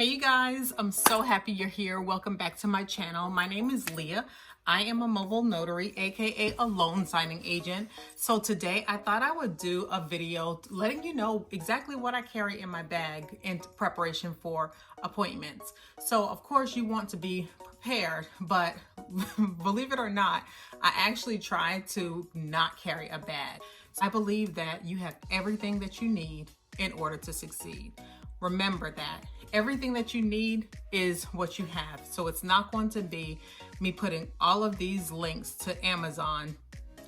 Hey you guys, I'm so happy you're here. Welcome back to my channel. My name is Leah. I am a mobile notary, aka a loan signing agent. So today I thought I would do a video letting you know exactly what I carry in my bag in preparation for appointments. So of course you want to be prepared, but believe it or not, I actually try to not carry a bag. I believe that you have everything that you need in order to succeed. Remember that everything that you need is what you have. So it's not going to be me putting all of these links to Amazon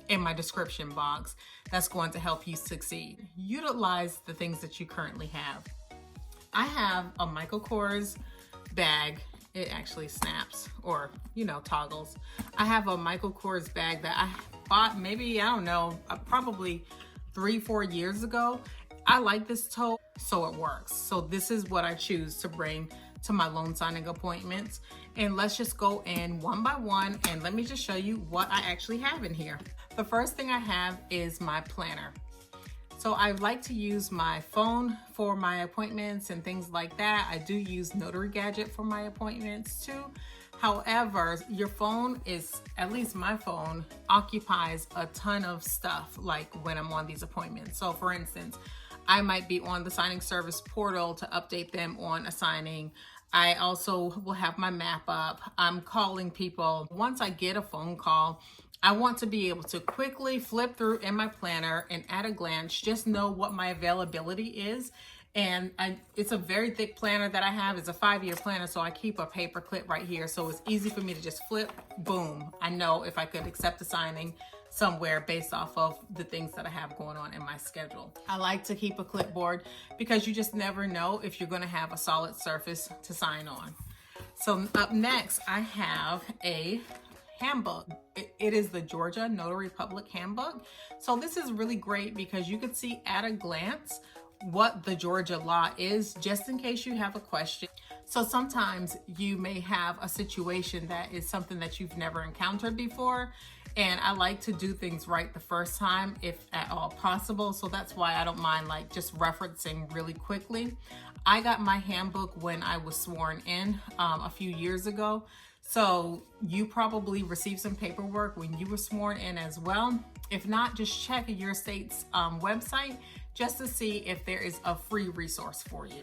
in my description box that's going to help you succeed. Utilize the things that you currently have. I have a Michael Kors bag. It actually snaps or, toggles. I have a Michael Kors bag that I bought maybe, I don't know, probably 3-4 years ago. I like this tote, so it works. So this is what I choose to bring to my loan signing appointments. And let's just go in one by one and let me just show you what I actually have in here. The first thing I have is my planner. So I like to use my phone for my appointments and things like that. I do use Notary Gadget for my appointments too. However, your phone is, at least my phone, occupies a ton of stuff like when I'm on these appointments. So for instance, I might be on the signing service portal to update them on a signing. I also will have my map up. I'm calling people. Once I get a phone call, I want to be able to quickly flip through in my planner and at a glance just know what my availability is. And it's a very thick planner that I have. It's a 5-year planner, so I keep a paper clip right here. So it's easy for me to just flip, boom. I know if I could accept a signing somewhere based off of the things that I have going on in my schedule. I like to keep a clipboard because you just never know if you're gonna have a solid surface to sign on. So up next, I have a handbook. It is the Georgia Notary Public Handbook. So this is really great because you can see at a glance what the Georgia law is, just in case you have a question. So sometimes you may have a situation that is something that you've never encountered before, and I like to do things right the first time if at all possible. So that's why I don't mind like just referencing really quickly. I got my handbook when I was sworn in a few years ago. So you probably received some paperwork when you were sworn in as well. If not, just check your state's website just to see if there is a free resource for you.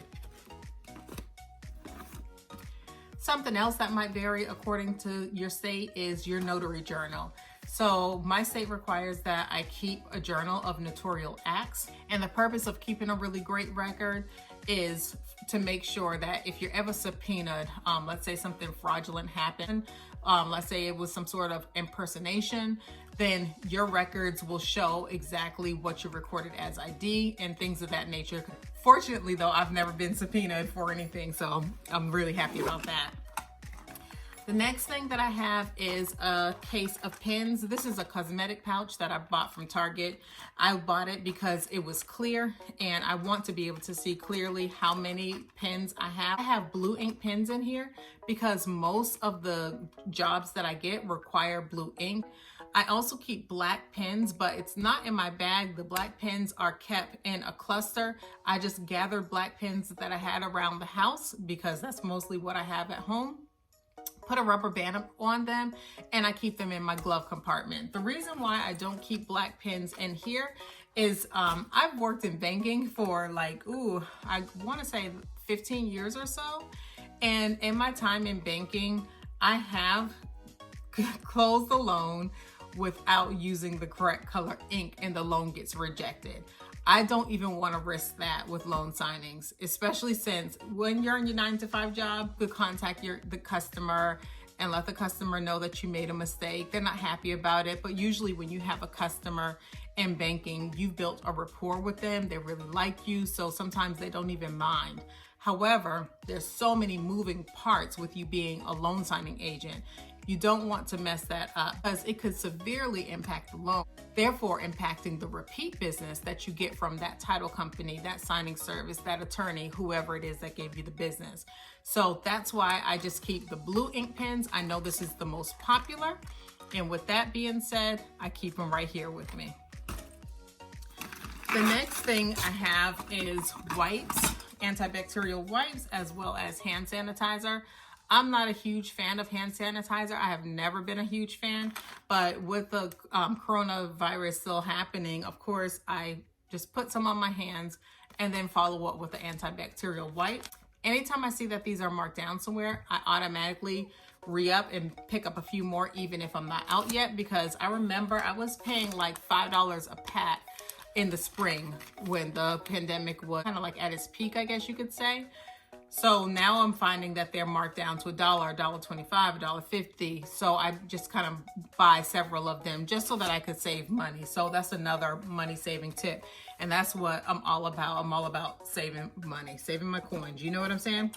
Something else that might vary according to your state is your notary journal. So my state requires that I keep a journal of notarial acts, and the purpose of keeping a really great record is to make sure that if you're ever subpoenaed, let's say something fraudulent happened, let's say it was some sort of impersonation, then your records will show exactly what you recorded as ID and things of that nature. Fortunately though, I've never been subpoenaed for anything, so I'm really happy about that. The next thing that I have is a case of pens. This is a cosmetic pouch that I bought from Target. I bought it because it was clear and I want to be able to see clearly how many pens I have. I have blue ink pens in here because most of the jobs that I get require blue ink. I also keep black pens, but it's not in my bag. The black pens are kept in a cluster. I just gathered black pens that I had around the house because that's mostly what I have at home. Put a rubber band on them, and I keep them in my glove compartment. The reason why I don't keep black pens in here is I've worked in banking for I want to say 15 years or so. And in my time in banking, I have closed the loan without using the correct color ink and the loan gets rejected. I don't even want to risk that with loan signings, especially since when you're in your 9-to-5 job, you could contact the customer and let the customer know that you made a mistake. They're not happy about it, but usually when you have a customer in banking, you've built a rapport with them. They really like you, so sometimes they don't even mind. However, there's so many moving parts with you being a loan signing agent. You don't want to mess that up because it could severely impact the loan, therefore impacting the repeat business that you get from that title company, that signing service, that attorney, whoever it is that gave you the business. So that's why I just keep the blue ink pens. I know this is the most popular. And with that being said, I keep them right here with me. The next thing I have is wipes antibacterial wipes as well as hand sanitizer. I'm not a huge fan of hand sanitizer. I have never been a huge fan, but with the coronavirus still happening, of course, I just put some on my hands and then follow up with the antibacterial wipe. Anytime I see that these are marked down somewhere, I automatically re-up and pick up a few more even if I'm not out yet, because I remember I was paying like $5 a pack in the spring when the pandemic was kind of like at its peak, I guess you could say. So now I'm finding that they're marked down to $1, $1.25, $1.50. So I just kind of buy several of them just so that I could save money. So that's another money saving tip. And that's what I'm all about. I'm all about saving money, saving my coins. You know what I'm saying?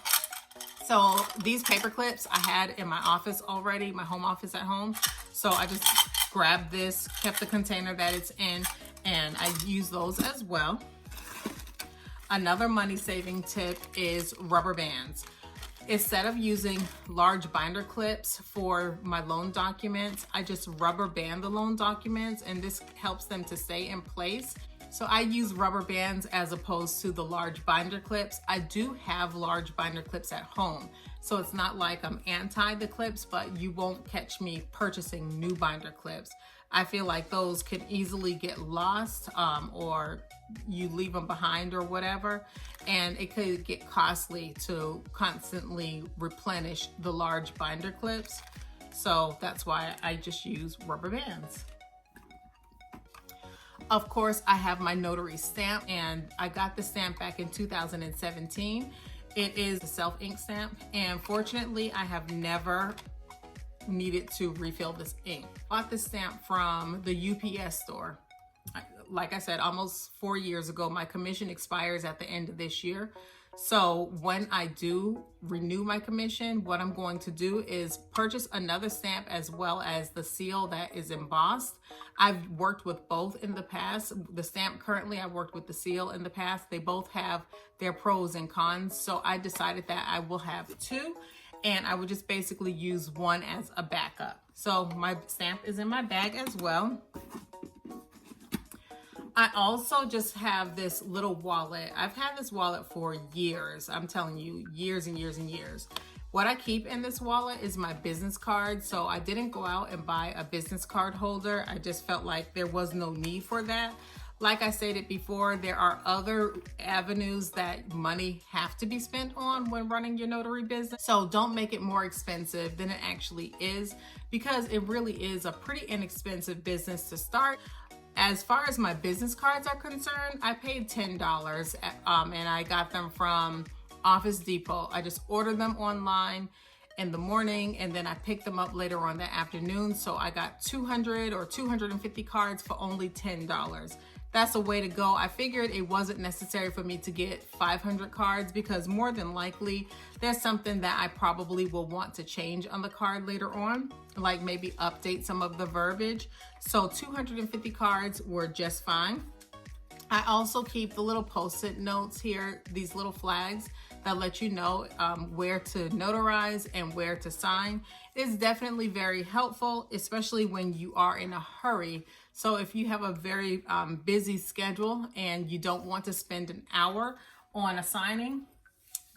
So these paper clips I had in my office already, my home office at home. So I just grabbed this, kept the container that it's in, and I use those as well. Another money saving tip is rubber bands. Instead of using large binder clips for my loan documents, I just rubber band the loan documents, and this helps them to stay in place. So I use rubber bands as opposed to the large binder clips. I do have large binder clips at home, so it's not like I'm anti the clips, but you won't catch me purchasing new binder clips. I feel like those can easily get lost or you leave them behind or whatever, and it could get costly to constantly replenish the large binder clips. So that's why I just use rubber bands. Of course, I have my Notary Stamp, and I got the stamp back in 2017. It is a self-ink stamp, and fortunately, I have never needed to refill this ink. Bought this stamp from the UPS store. Like I said, almost 4 years ago. My commission expires at the end of this year. So when I do renew my commission, what I'm going to do is purchase another stamp as well as the seal that is embossed. I've worked with both in the past. The stamp currently, I worked with the seal in the past. They both have their pros and cons. So I decided that I will have two, and I would just basically use one as a backup. So my stamp is in my bag as well. I also just have this little wallet. I've had this wallet for years. I'm telling you, years and years and years. What I keep in this wallet is my business card. So I didn't go out and buy a business card holder. I just felt like there was no need for that. Like I stated before, there are other avenues that money have to be spent on when running your notary business. So don't make it more expensive than it actually is, because it really is a pretty inexpensive business to start. As far as my business cards are concerned, I paid $10 and I got them from Office Depot. I just ordered them online in the morning, and then I picked them up later on that afternoon. So I got 200 or 250 cards for only $10. That's a way to go. I figured it wasn't necessary for me to get 500 cards, because more than likely there's something that I probably will want to change on the card later on, like maybe update some of the verbiage. So 250 cards were just fine. I also keep the little post-it notes here, these little flags that let you know where to notarize and where to sign. It's definitely very helpful, especially when you are in a hurry. So if you have a very busy schedule and you don't want to spend an hour on a signing,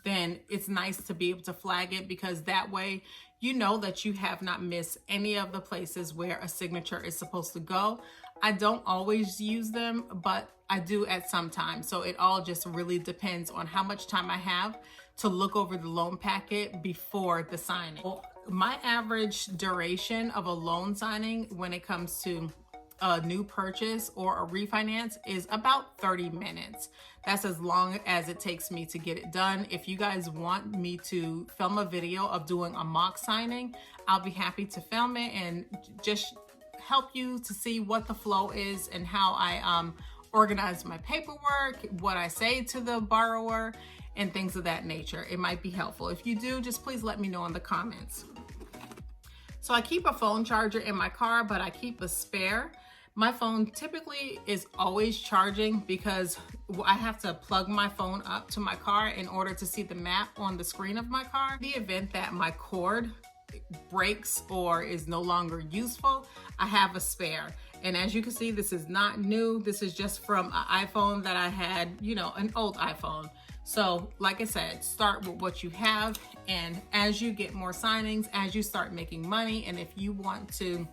then it's nice to be able to flag it, because that way you know that you have not missed any of the places where a signature is supposed to go. I don't always use them, but I do at some time. So it all just really depends on how much time I have to look over the loan packet before the signing. Well, my average duration of a loan signing when it comes to a new purchase or a refinance is about 30 minutes. That's as long as it takes me to get it done. If you guys want me to film a video of doing a mock signing, I'll be happy to film it and just help you to see what the flow is and how I organize my paperwork, what I say to the borrower, and things of that nature. It might be helpful. If you do, just please let me know in the comments. So I keep a phone charger in my car, but I keep a spare. My phone typically is always charging because I have to plug my phone up to my car in order to see the map on the screen of my car. In the event that my cord breaks or is no longer useful, I have a spare. And as you can see, this is not new. This is just from an iPhone that I had, you know, an old iPhone. So like I said, start with what you have, and as you get more signings, as you start making money, and if you want to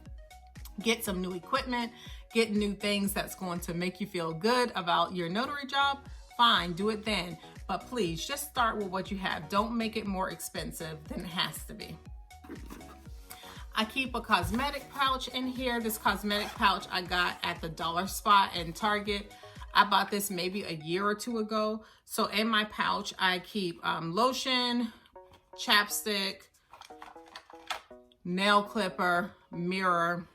get some new equipment, get new things that's going to make you feel good about your notary job, fine, do it then. But please just start with what you have. Don't make it more expensive than it has to be. I keep a cosmetic pouch in here. This cosmetic pouch I got at the dollar spot in Target. I bought this maybe a year or two ago. So in my pouch, I keep lotion, chapstick, nail clipper, mirror,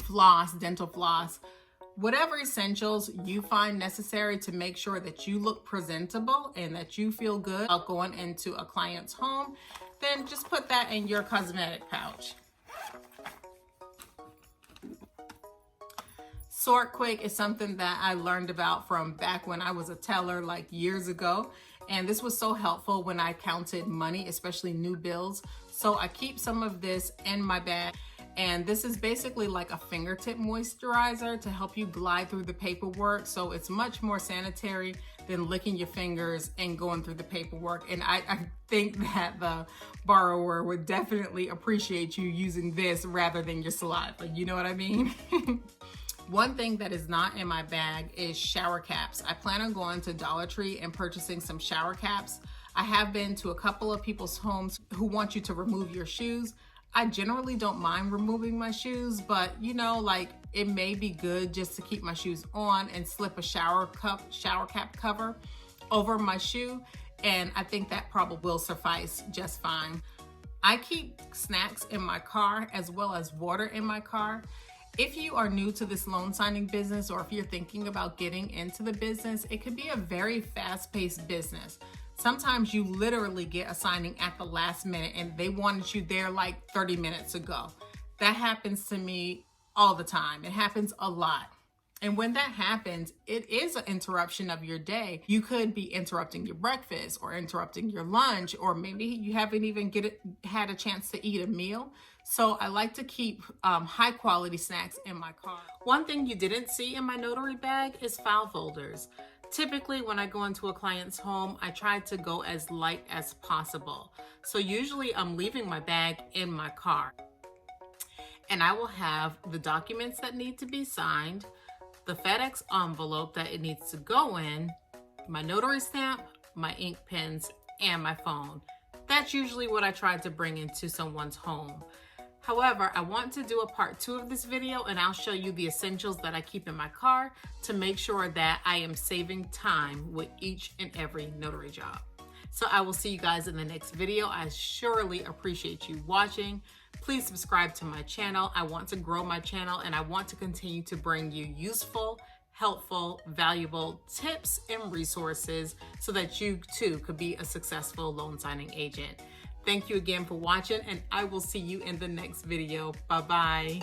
floss, dental floss, whatever essentials you find necessary to make sure that you look presentable and that you feel good about going into a client's home, then just put that in your cosmetic pouch. Sort Quick is something that I learned about from back when I was a teller like years ago. And this was so helpful when I counted money, especially new bills. So I keep some of this in my bag. And this is basically like a fingertip moisturizer to help you glide through the paperwork. So it's much more sanitary than licking your fingers and going through the paperwork. And I think that the borrower would definitely appreciate you using this rather than your saliva. You know what I mean? One thing that is not in my bag is shower caps. I plan on going to Dollar Tree and purchasing some shower caps. I have been to a couple of people's homes who want you to remove your shoes. I generally don't mind removing my shoes, but you know, like it may be good just to keep my shoes on and slip a shower cap cover over my shoe. And I think that probably will suffice just fine. I keep snacks in my car as well as water in my car. If you are new to this loan signing business, or if you're thinking about getting into the business, it can be a very fast-paced business. Sometimes you literally get a signing at the last minute and they wanted you there like 30 minutes ago. That happens to me all the time. It happens a lot. And when that happens, it is an interruption of your day. You could be interrupting your breakfast or interrupting your lunch, or maybe you haven't even had a chance to eat a meal. So I like to keep high quality snacks in my car. One thing you didn't see in my notary bag is file folders. Typically, when I go into a client's home, I try to go as light as possible. So usually I'm leaving my bag in my car. And I will have the documents that need to be signed, the FedEx envelope that it needs to go in, my notary stamp, my ink pens, and my phone. That's usually what I try to bring into someone's home. However, I want to do a part 2 of this video, and I'll show you the essentials that I keep in my car to make sure that I am saving time with each and every notary job. So I will see you guys in the next video. I surely appreciate you watching. Please subscribe to my channel. I want to grow my channel, and I want to continue to bring you useful, helpful, valuable tips and resources so that you too could be a successful loan signing agent. Thank you again for watching, and I will see you in the next video. Bye-bye.